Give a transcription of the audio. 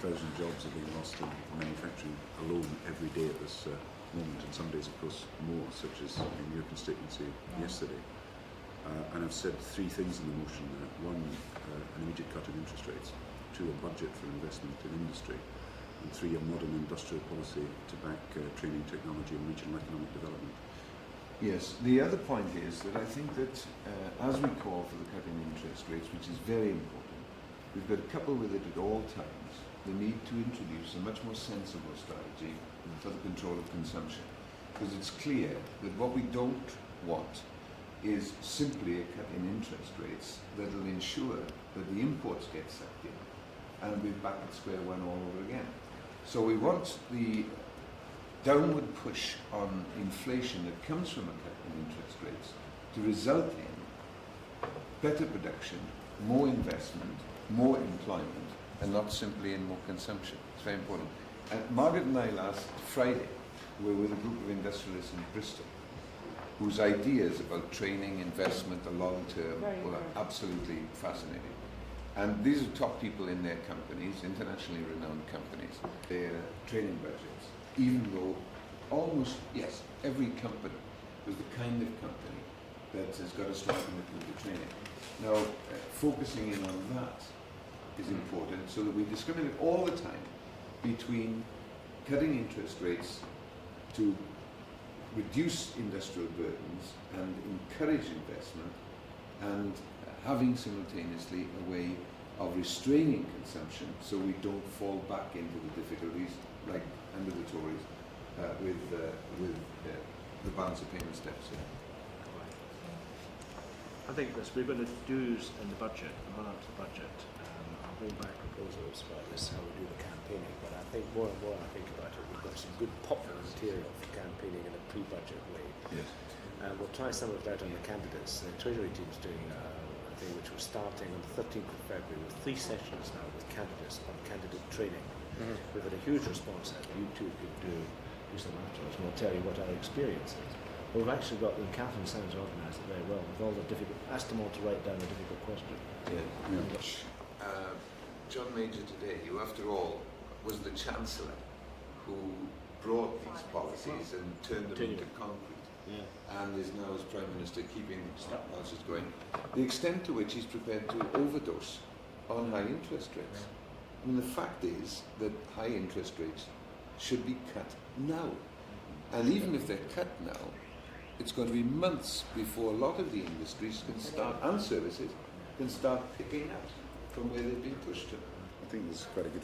1,000 jobs are being lost in manufacturing alone every day at this moment, and some days, of course, more, such as in your constituency yesterday. And I've said three things in the motion. One, an immediate cut in interest rates. Two, a budget for investment in industry. And three, a modern industrial policy to back training, technology and regional economic development. Yes, the other point is that I think that as we call for the cut in interest rates, which is very important, we've got to couple with it at all times the need to introduce a much more sensible strategy for the control of consumption. Because it's clear that what we don't want is simply a cut in interest rates that will ensure that the imports get sucked in and we're back at square one all over again. So we want the downward push on inflation that comes from a cut in interest rates to result in better production, more investment, more employment, and not simply in more consumption. It's very important. And Margaret and I last Friday were with a group of industrialists in Bristol whose ideas about training, investment, the long term were absolutely fascinating. And these are top people in their companies, internationally renowned companies, their training budgets, even though almost, yes, every company was the kind of company that has got a strong commitment to training. Now, focusing in on that is important so that we discriminate all the time between cutting interest rates to reduce industrial burdens and encourage investment, and having simultaneously a way of restraining consumption so we don't fall back into the difficulties like under the Tories with the balance of payment steps. Yeah. I think we've got to do's in the budget, and run up to the budget. I'll bring back proposals about this, how we do the campaigning, but I think more and more I think about it, we've got some good popular material for campaigning in a pre-budget way. Yes. We'll try some of that on the candidates. The Treasury team's doing a thing which was starting on the 13th of February with 3 sessions now with candidates on candidate training. We've had a huge response out. You too could do some afterwards, and we'll tell you what our experience is. But we've actually got, and Catherine Sands organised it very well, with all the difficult, asked them all to write down a difficult question. John Major today, who after all was the Chancellor who brought these policies and turned them into concrete, and is now as Prime Minister keeping policies going, the extent to which he's prepared to overdose on high interest rates. I mean, the fact is that high interest rates should be cut now. And even if they're cut now, it's going to be months before a lot of the industries can start, and services, can start picking up from where they've been pushed to. I think there's quite a good